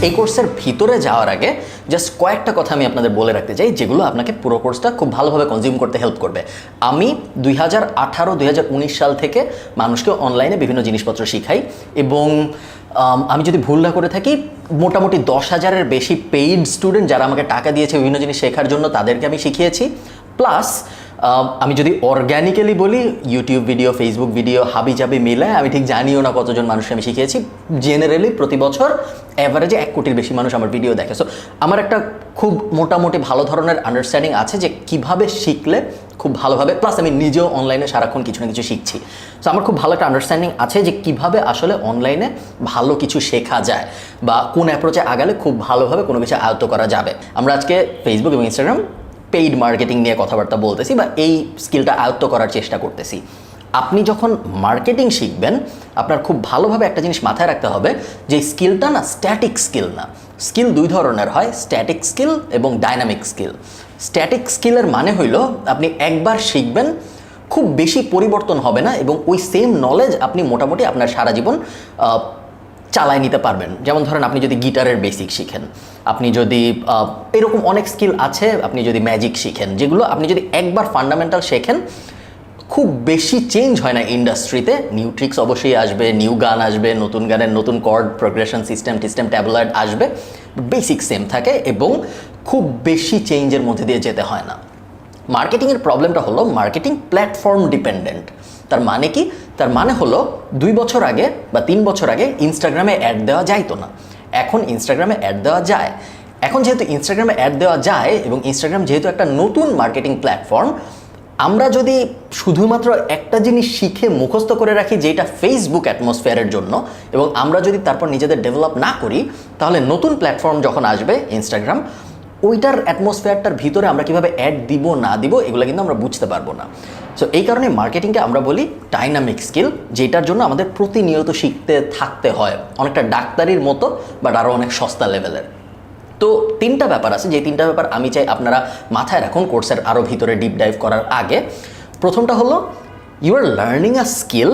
এই কোর্সের ভিতরে যাওয়ার আগে জাস্ট কয়েকটা কথা আমি আপনাদের বলে রাখতে চাই, যেগুলো আপনাকে পুরো কোর্সটা খুব ভালোভাবে কনজিউম করতে হেল্প করবে। আমি 2018-2019 সাল থেকে মানুষকে অনলাইনে বিভিন্ন জিনিসপত্র শিখাই, এবং আমি যদি ভুল না করে থাকি মোটামুটি 10,000-এর বেশি পেইড স্টুডেন্ট যারা আমাকে টাকা দিয়েছে বিভিন্ন জিনিস শেখার জন্য, তাদেরকে আমি শিখিয়েছি। প্লাস আমি যদি অর্গ্যানিক্যালি বলি, ইউটিউব ভিডিও, ফেসবুক ভিডিও, হাবি জাবি মিলে আমি ঠিক জানিও না কতজন মানুষকে আমি শিখিয়েছি। জেনারেলি প্রতি বছর অ্যাভারেজে 1 কোটির বেশি মানুষ আমার ভিডিও দেখে। সো আমার একটা খুব মোটামুটি ভালো ধরনের আন্ডারস্ট্যান্ডিং আছে যে কিভাবে শিখলে খুব ভালোভাবে, প্লাস আমি নিজেও অনলাইনে সারাক্ষণ কিছু না কিছু শিখছি। সো আমার খুব ভালো একটা আন্ডারস্ট্যান্ডিং আছে যে কিভাবে আসলে অনলাইনে ভালো কিছু শেখা যায় বা কোন অ্যাপ্রোচে আগালে খুব ভালোভাবে কোনো কিছু আয়ত্ত করা যাবে। আমরা আজকে ফেসবুক এবং ইনস্টাগ্রাম পেইড মার্কেটিং নিয়ে কথাবার্তা বলতেছি বা এই স্কিলটা আয়ত্ত করার চেষ্টা করতেছি। আপনি যখন মার্কেটিং শিখবেন, আপনার খুব ভালোভাবে একটা জিনিস মাথায় রাখতে হবে যে স্কিলটা না স্ট্যাটিক স্কিল না। স্কিল 2 ধরনের হয়, স্ট্যাটিক স্কিল এবং ডাইনামিক স্কিল। স্ট্যাটিক স্কিলের মানে হইল আপনি একবার শিখবেন, খুব বেশি পরিবর্তন হবে না, এবং ওই সেম নলেজ আপনি মোটামুটি আপনার সারা জীবন চালায় নিতে পারবেন। যেমন ধরেন আপনি যদি গিটারের বেসিক শিখেন, আপনি যদি এরকম অনেক স্কিল আছে, আপনি যদি ম্যাজিক শিখেন, যেগুলো আপনি যদি একবার ফান্ডামেন্টাল শেখেন, খুব বেশি চেঞ্জ হয় না ইন্ডাস্ট্রিতে। নিউ ট্রিক্স অবশ্যই আসবে, নিউ গান আসবে, নতুন গানের নতুন কর্ড প্রোগ্রেশন সিস্টেম ট্যাবুলার আসবে, বেসিক সেম থাকে এবং খুব বেশি চেঞ্জের মধ্যে দিয়ে যেতে হয় না। মার্কেটিংয়ের প্রবলেমটা হলো মার্কেটিং প্ল্যাটফর্ম ডিপেন্ডেন্ট। তার মানে কি? তার মানে হলো 2 বছর আগে বা 3 বছর আগে ইনস্টাগ্রামে অ্যাড দেওয়া যাইতো না, এখন ইনস্টাগ্রামে অ্যাড দেওয়া যায়। এখন যেহেতু ইনস্টাগ্রামে অ্যাড দেওয়া যায় এবং ইনস্টাগ্রাম যেহেতু একটা নতুন মার্কেটিং প্ল্যাটফর্ম, আমরা যদি শুধুমাত্র একটা জিনিস শিখে মুখস্থ করে রাখি যেটা ফেসবুক অ্যাটমসফিয়ারের জন্য, এবং আমরা যদি তারপর নিজেদের ডেভেলপ না করি, তাহলে নতুন প্ল্যাটফর্ম যখন আসবে ইনস্টাগ্রাম, ওইটার অ্যাটমসফিয়ারটার ভিতরে আমরা কীভাবে অ্যাড দিব না দিব এগুলো কিন্তু আমরা বুঝতে পারবো না। সো এই কারণে মার্কেটিংকে আমরা বলি ডাইনামিক স্কিল, যেটার জন্য আমাদের প্রতিনিয়ত শিখতে থাকতে হয়, অনেকটা ডাক্তারির মতো, বাট আরও অনেক সস্তা লেভেলের। তো 3টা ব্যাপার আছে, যে 3টা ব্যাপার আমি চাই আপনারা মাথায় রাখুন কোর্সের আরও ভিতরে ডিপ ডাইভ করার আগে। প্রথমটা হলো you are learning a skill.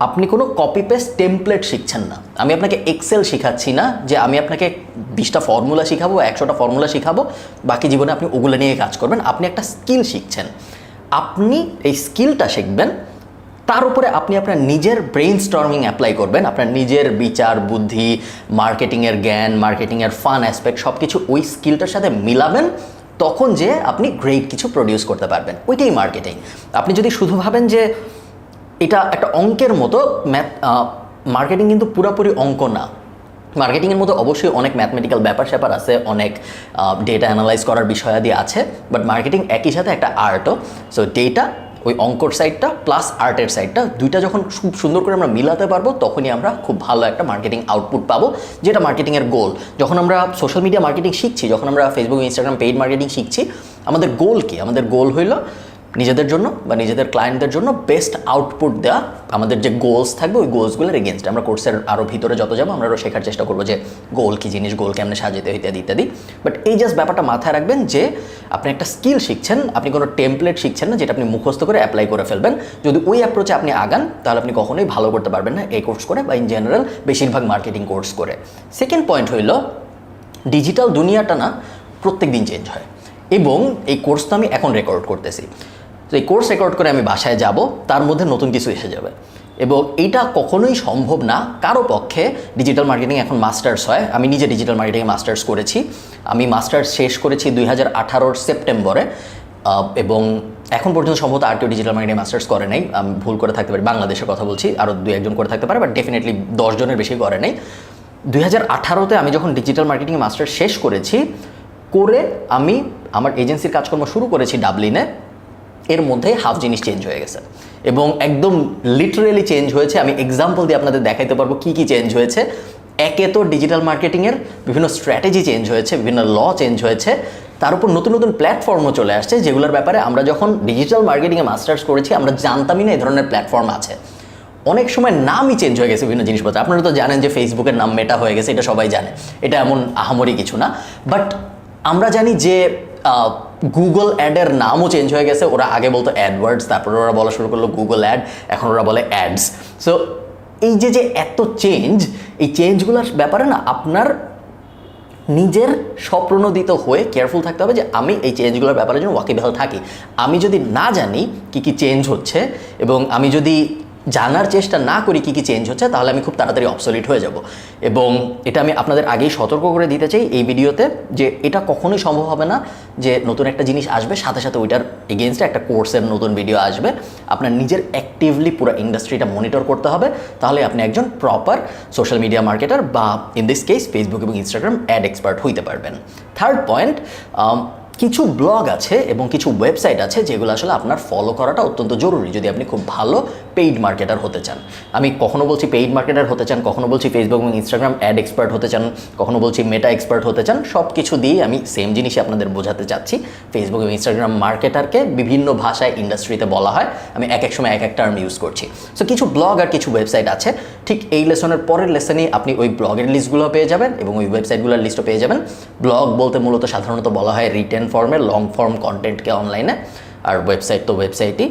আপনি কোনো কপি পেস্ট টেমপ্লেট শিখছেন না। আমি আপনাকে এক্সেল শেখাচ্ছি না যে আমি আপনাকে 20টা ফর্মুলা শিখাবো, 100টা ফর্মুলা শিখাবো, বাকি জীবনে আপনি ওগুলো নিয়ে কাজ করবেন। আপনি একটা স্কিল শিখছেন, আপনি এই স্কিলটা শিখবেন, তার উপরে আপনি আপনার নিজের ব্রেইন স্টর্মিং অ্যাপ্লাই করবেন, আপনার নিজের বিচার বুদ্ধি, মার্কেটিংয়ের জ্ঞান, মার্কেটিংয়ের ফান অ্যাসপেক্ট সব কিছু ওই স্কিলটার সাথে মিলাবেন, তখন যে আপনি গ্রেট কিছু প্রডিউস করতে পারবেন। ওইটাই মার্কেটিং। আপনি যদি শুধু ভাবেন যে এটা একটা অঙ্কের মতো, মার্কেটিং কিন্তু পুরোপুরি অঙ্ক না। মার্কেটিংয়ের মধ্যে অবশ্যই অনেক ম্যাথমেটিক্যাল ব্যাপার স্যাপার আছে, অনেক ডেটা অ্যানালাইজ করার বিষয়াদি আছে, বাট মার্কেটিং একই সাথে একটা আর্টও। সো ডেটা, ওই অঙ্কর সাইডটা প্লাস আর্টের সাইডটা, দুইটা যখন খুব সুন্দর করে আমরা মিলাতে পারবো, তখনই আমরা খুব ভালো একটা মার্কেটিং আউটপুট পাবো, যেটা মার্কেটিংয়ের গোল। যখন আমরা সোশ্যাল মিডিয়া মার্কেটিং শিখছি, যখন আমরা ফেসবুক ইনস্টাগ্রাম পেইড মার্কেটিং শিখছি, আমাদের গোল কি? আমাদের গোল হইল নিজেদের জন্য বা নিজেদের ক্লায়েন্টদের জন্য বেস্ট আউটপুট দেওয়া। আমাদের যে গোলস থাকবে ওই গোলসগুলোর এগেনস্টে আমরা কোর্সের আরও ভিতরে যত যাবো আমরা আরও শেখার চেষ্টা করবো যে গোল কী জিনিস, গোল কেমনে সাজাতে হয় ইত্যাদি ইত্যাদি। বাট এই জাস্ট ব্যাপারটা মাথায় রাখবেন যে আপনি একটা স্কিল শিখছেন, আপনি কোনো টেমপ্লেট শিখছেন না যেটা আপনি মুখস্থ করে অ্যাপ্লাই করে ফেলবেন। যদি ওই অ্যাপ্রোচে আপনি আগান, তাহলে আপনি কখনোই ভালো করতে পারবেন না এই কোর্স করে বা ইন জেনারেল বেশিরভাগ মার্কেটিং কোর্স করে। সেকেন্ড পয়েন্ট হইল ডিজিটাল দুনিয়াটা না প্রত্যেক দিন চেঞ্জ হয়, এবং এই কোর্স তো আমি এখন রেকর্ড করতেছি। তো এই কোর্স রেকর্ড করে আমি বাসায় যাব, তার মধ্যে নতুন কিছু এসে যাবে, এবং এইটা কখনোই সম্ভব না কারো পক্ষে। ডিজিটাল মার্কেটিং এখন মাস্টার্স হয়, আমি নিজে ডিজিটাল মার্কেটিংয়ে মাস্টার্স করেছি। আমি মাস্টার্স শেষ করেছি 2018 সেপ্টেম্বরে, এবং এখন পর্যন্ত সম্ভবত আর কেউ ডিজিটাল মার্কেটিং মাস্টার্স করে নাই, আমি ভুল করে থাকতে পারি, বাংলাদেশের কথা বলছি, আরও 2-1 জন করে থাকতে পারে, বাট ডেফিনেটলি 10 জনের বেশি করে নাই। 2018-তে আমি যখন ডিজিটাল মার্কেটিংয়ে মাস্টার্স শেষ করেছি, করে আমি আমার এজেন্সির কাজকর্ম শুরু করেছি ডাবলিনে, এর মধ্যে হাফ জিনিস চেঞ্জ হয়ে গেছে, এবং একদম লিটারেলি চেঞ্জ হয়েছে। আমি এক্সাম্পল দিয়ে আপনাদের দেখাইতে পারবো কী কী চেঞ্জ হয়েছে। একে তো ডিজিটাল মার্কেটিংয়ের বিভিন্ন স্ট্র্যাটেজি চেঞ্জ হয়েছে, বিভিন্ন ল চেঞ্জ হয়েছে, তার উপর নতুন নতুন প্ল্যাটফর্মও চলে আসছে, যেগুলোর ব্যাপারে আমরা যখন ডিজিটাল মার্কেটিংয়ে মাস্টার্স করেছি আমরা জানতামই না এই ধরনের প্ল্যাটফর্ম আছে। অনেক সময় নামই চেঞ্জ হয়ে গেছে বিভিন্ন জিনিসপত্র। আপনারা তো জানেন যে ফেসবুকের নাম মেটা হয়ে গেছে, এটা সবাই জানে, এটা এমন আহামরি কিছু না। বাট আমরা জানি যে গুগল অ্যাডের নামও চেঞ্জ হয়ে গেছে। ওরা আগে বলতো অ্যাডওয়ার্ডস, তারপরে ওরা বলা শুরু করলো গুগল অ্যাড, এখন ওরা বলে অ্যাডস। সো এই যে এত চেঞ্জ, এই চেঞ্জগুলোর ব্যাপারে না আপনার নিজের স্বপ্রণোদিত হয়ে কেয়ারফুল থাকতে হবে যে আমি এই চেঞ্জগুলোর ব্যাপারে যেন ওয়াকিবহাল থাকি। আমি যদি না জানি কী চেঞ্জ হচ্ছে এবং আমি যদি জানার চেষ্টা না করি কী চেঞ্জ হচ্ছে, তাহলে আমি খুব তাড়াতাড়ি অবসলিট হয়ে যাব। এবং এটা আমি আপনাদের আগেই সতর্ক করে দিতে চাই এই ভিডিওতে যে এটা কখনোই সম্ভব হবে না যে নতুন একটা জিনিস আসবে সাথে সাথে ওইটার এগেনস্টে একটা কোর্সের নতুন ভিডিও আসবে। আপনার নিজের অ্যাক্টিভলি পুরো ইন্ডাস্ট্রিটা মনিটর করতে হবে, তাহলে আপনি একজন প্রপার সোশ্যাল মিডিয়া মার্কেটার বা ইন দিস কেস ফেসবুক এবং ইনস্টাগ্রাম অ্যাড এক্সপার্ট হইতে পারবেন। থার্ড পয়েন্ট, কিছু ব্লগ আছে এবং কিছু ওয়েবসাইট আছে যেগুলো আসলে আপনার ফলো করাটা অত্যন্ত জরুরি যদি আপনি খুব ভালো পেইড মার্কেটার হতে চান। আমি কখনো বলছি পেইড মার্কেটার হতে চান, কখনো বলছি ফেসবুক এবং ইনস্টাগ্রাম অ্যাড এক্সপার্ট হতে চান, কখনো বলছি মেটা এক্সপার্ট হতে চান। সব কিছু দিয়ে আমি সেম জিনিসই আপনাদের বোঝাতে চাচ্ছি। ফেসবুক এবং ইনস্টাগ্রাম মার্কেটারকে বিভিন্ন ভাষায় ইন্ডাস্ট্রিতে বলা হয়, আমি এক এক সময় এক এক টার্ম ইউজ করছি। সো কিছু ব্লগ আর কিছু ওয়েবসাইট আছে, ঠিক এই লেসনের পরের লেসনেই আপনি ওই ব্লগের লিস্টগুলো পেয়ে যাবেন এবং ওই ওয়েবসাইটগুলোর লিস্টও পেয়ে যাবেন। ব্লগ বলতে মূলত সাধারণত বলা হয় রিটেন ফর্মে লং ফর্ম কন্টেন্টকে অনলাইনে, আর ওয়েবসাইট তো ওয়েবসাইটই।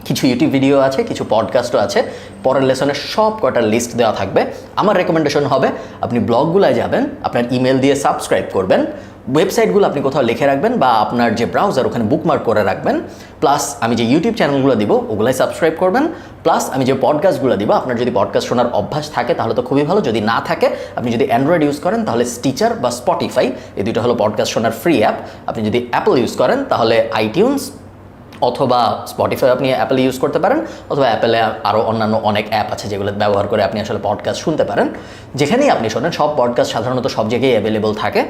কিছু ইউটিউব ভিডিও আছে, কিছু পডকাস্টও আছে। পরের লেসনে সব কটার লিস্ট দেওয়া থাকবে। আমার রেকমেন্ডেশন হবে আপনি ব্লগগুলোয় যাবেন, আপনার ইমেল দিয়ে সাবস্ক্রাইব করবেন, ওয়েবসাইটগুলো আপনি কোথাও লিখে রাখবেন বা আপনার যে ব্রাউজার ওখানে বুকমার্ক করে রাখবেন, প্লাস আমি যে ইউটিউব চ্যানেলগুলো দিব ওগুলাই সাবস্ক্রাইব করবেন, প্লাস আমি যে পডকাস্টগুলো দিব, আপনার যদি পডকাস্ট শোনার অভ্যাস থাকে তাহলে তো খুবই ভালো, যদি না থাকে আপনি যদি অ্যান্ড্রয়েড ইউজ করেন তাহলে স্টিচার বা স্পটিফাই, এই দুটো হলো পডকাস্ট শোনার ফ্রি অ্যাপ। আপনি যদি অ্যাপল ইউজ করেন তাহলে আইটিউনস অথবা স্পটিফাই আপনি অ্যাপেলে ইউজ করতে পারেন, অথবা অ্যাপেলে আরও অন্যান্য অনেক অ্যাপ আছে যেগুলো ব্যবহার করে আপনি আসলে পডকাস্ট শুনতে পারেন। যেখানেই আপনি শোনেন সব পডকাস্ট সাধারণত সব জায়গায় অ্যাভেলেবল থাকে।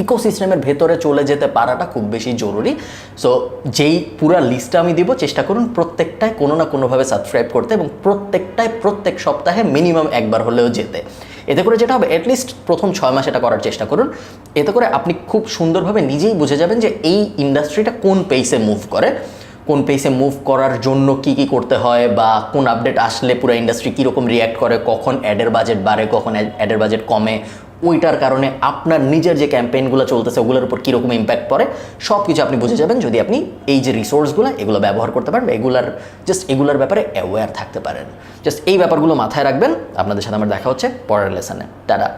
ইকোসিস্টেমের ভেতরে চলে যেতে পারাটা খুব বেশি জরুরি। সো যেই পুরা লিস্টটা আমি দিব চেষ্টা করুন প্রত্যেকটায় কোনো না কোনোভাবে সাবস্ক্রাইব করতে এবং প্রত্যেকটায় প্রত্যেক সপ্তাহে মিনিমাম একবার হলেও যেতে। এতে করে যেটা হবে অ্যাটলিস্ট প্রথম 6 মাস এটা করার চেষ্টা করুন। এতে করে আপনি খুব সুন্দরভাবে নিজেই বুঝে যাবেন যে এই ইন্ডাস্ট্রিটা কোন পেসে মুভ করে, কোন পেসে মুভ করার জন্য কি করতে হয় বা কোন আপডেট আসলে পুরো ইন্ডাস্ট্রি কীরকম রিয়্যাক্ট করে, কখন অ্যাডের বাজেট বাড়ে, কখন অ্যাডের বাজেট কমে, ওইটার কারণে আপনার নিজের যে ক্যাম্পেইনগুলো চলতেছে ওগুলোর উপর কীরকম ইম্প্যাক্ট পড়ে, সব কিছু আপনি বুঝে যাবেন যদি আপনি এই যে রিসোর্সগুলো এগুলো ব্যবহার করতে পারেন, এগুলার ব্যাপারে অ্যাওয়্যার থাকতে পারেন। জাস্ট এই ব্যাপারগুলো মাথায় রাখবেন। আপনাদের সাথে আমার দেখা হচ্ছে পরের লেসনে। টাটা।